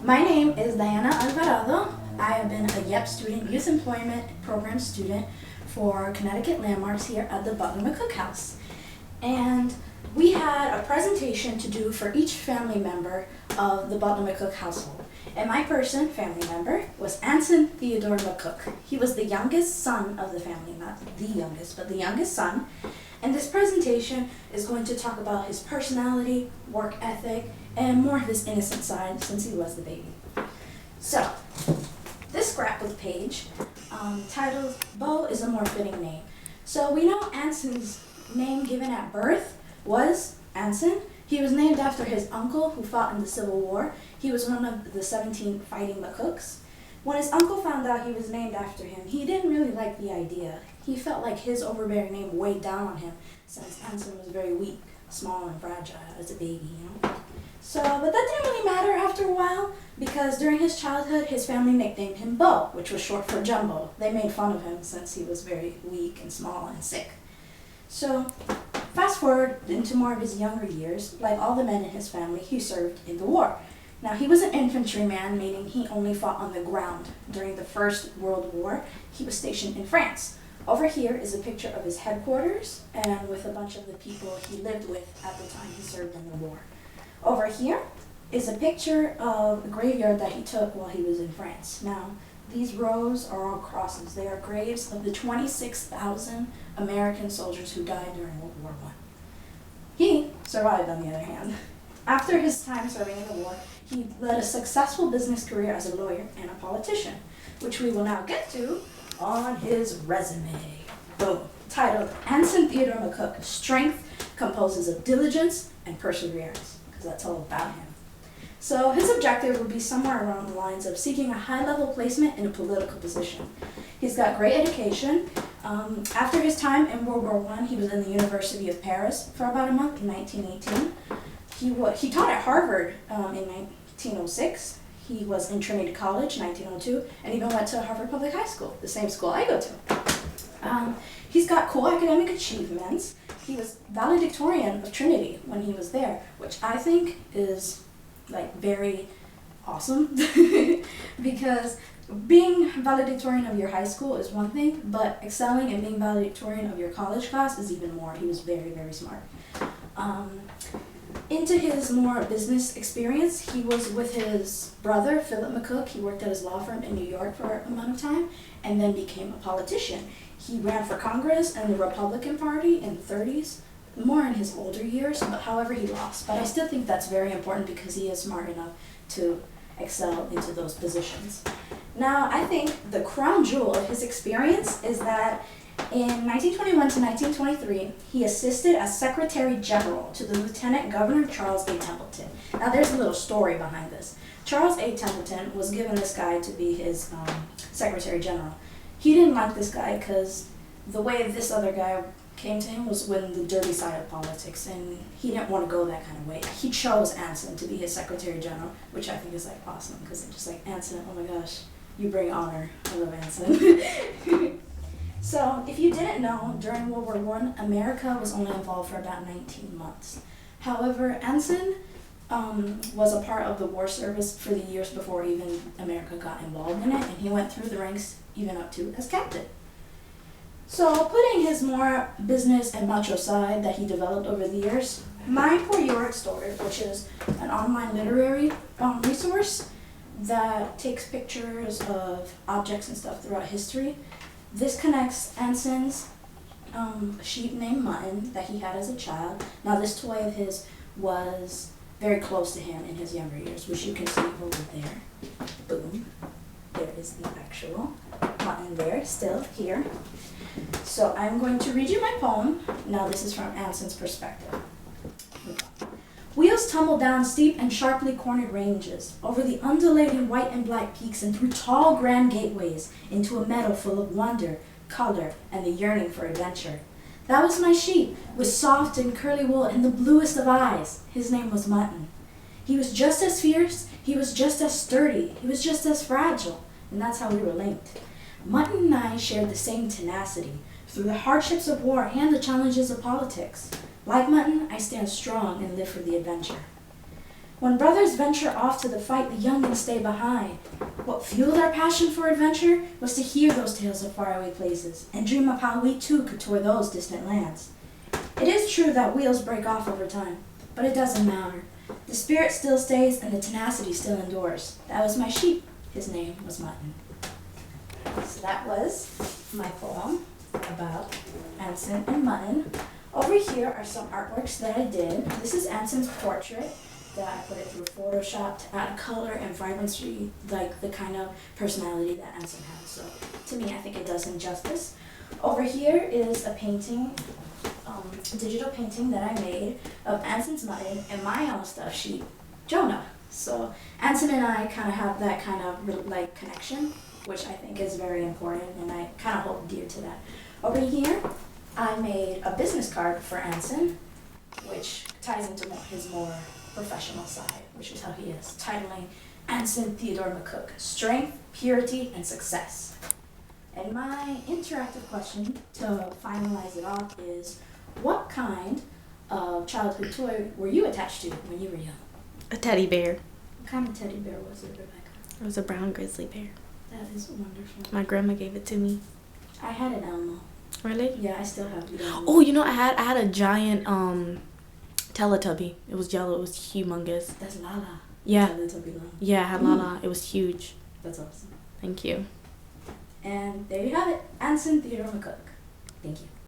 My name is Diana Alvarado. I have been a YEP student, Youth Employment Program student for Connecticut Landmarks here at the Butler McCook House. And we had a presentation to do for each family member of the Butler McCook household. And my family member, was Anson Theodore McCook. He was the youngest son of the family, not the youngest, but the youngest son. And this presentation is going to talk about his personality, work ethic, and more of his innocent side since he was the baby. So, this scrapbook page, titled Bo is a more fitting name. So we know Anson's name given at birth was Anson. He was named after his uncle who fought in the Civil War. He was one of the 17 fighting McCooks. When his uncle found out he was named after him, he didn't really like the idea. He felt like his overbearing name weighed down on him since Anson was very weak, small, and fragile as a baby, So, but that didn't really matter after a while because during his childhood, his family nicknamed him Bo, which was short for Jumbo. They made fun of him since he was very weak and small and sick. So, fast forward into more of his younger years, like all the men in his family, he served in the war. Now, he was an infantryman, meaning he only fought on the ground. During the First World War, he was stationed in France. Over here is a picture of his headquarters and with a bunch of the people he lived with at the time he served in the war. Over here is a picture of a graveyard that he took while he was in France. Now, these rows are all crosses. They are graves of the 26,000 American soldiers who died during World War I. He survived, on the other hand. After his time serving in the war, he led a successful business career as a lawyer and a politician, which we will now get to on his resume. Boom. Titled Anson Theodore McCook, Strength Composes of Diligence and Perseverance, because that's all about him. So his objective would be somewhere around the lines of seeking a high-level placement in a political position. He's got great education. After his time in World War I, he was in the University of Paris for about a month in 1918. He taught at Harvard in 1906. He was in Trinity College in 1902, and even went to Harvard Public High School, the same school I go to. He's got cool academic achievements. He was valedictorian of Trinity when he was there, which I think is very awesome because being valedictorian of your high school is one thing, but excelling and being valedictorian of your college class is even more. He was very, very smart. Into his more business experience, he was with his brother, Philip McCook. He worked at his law firm in New York for a amount of time and then became a politician. He ran for Congress and the Republican Party in the 30s, more in his older years, but however he lost. But I still think that's very important because he is smart enough to excel into those positions. Now, I think the crown jewel of his experience is that in 1921 to 1923, he assisted as Secretary General to the Lieutenant Governor Charles A. Templeton. Now, there's a little story behind this. Charles A. Templeton was given this guy to be his Secretary General. He didn't like this guy because the way this other guy came to him was with the dirty side of politics, and he didn't want to go that kind of way. He chose Anson to be his Secretary General, which I think is awesome because they're just Anson, oh my gosh, you bring honor. I love Anson. So, if you didn't know, during World War I, America was only involved for about 19 months. However, Anson was a part of the war service for the years before even America got involved in it, and he went through the ranks even up to as captain. So, putting his more business and macho side that he developed over the years, My Poor Yorick Story, which is an online literary resource that takes pictures of objects and stuff throughout history. This connects Anson's sheep named Mutton that he had as a child. Now, this toy of his was very close to him in his younger years, which you can see over there. Boom. There is the actual Mutton there, still here. So I'm going to read you my poem. Now, this is from Anson's perspective. Wheels tumble down steep and sharply cornered ranges, over the undulating white and black peaks and through tall grand gateways into a meadow full of wonder, color, and the yearning for adventure. That was my sheep, with soft and curly wool and the bluest of eyes. His name was Mutton. He was just as fierce, he was just as sturdy, he was just as fragile, and that's how we were linked. Mutton and I shared the same tenacity, through the hardships of war and the challenges of politics. Like Mutton, I stand strong and live for the adventure. When brothers venture off to the fight, the youngins stay behind. What fueled our passion for adventure was to hear those tales of faraway places and dream of how we too could tour those distant lands. It is true that wheels break off over time, but it doesn't matter. The spirit still stays and the tenacity still endures. That was my sheep. His name was Mutton. So that was my poem about Anson and Mutton. Over here are some artworks that I did. This is Anson's portrait that I put it through Photoshop to add color and vibrancy, like the kind of personality that Anson has. So to me, I think it does him justice. Over here is a painting, digital painting that I made of Anson's Mutton and my own stuffed sheep, Jonah. So Anson and I kind of have that kind of like connection, which I think is very important, and I kind of hold dear to that. Over here, I made a business card for Anson, which ties into his more professional side, which is how he is, titling Anson Theodore McCook, Strength, Purity, and Success. And my interactive question to finalize it off is, what kind of childhood toy were you attached to when you were young? A teddy bear. What kind of teddy bear was it, Rebecca? It was a brown grizzly bear. That is wonderful. My grandma gave it to me. I had an Elmo. Really? Yeah, I still have the Elmo. Oh, you know, I had a giant Teletubby. It was yellow. It was humongous. That's Lala. Yeah. Teletubby Lala. Yeah, I had Lala. It was huge. That's awesome. Thank you. And there you have it, Anson Theodore McCook. Thank you.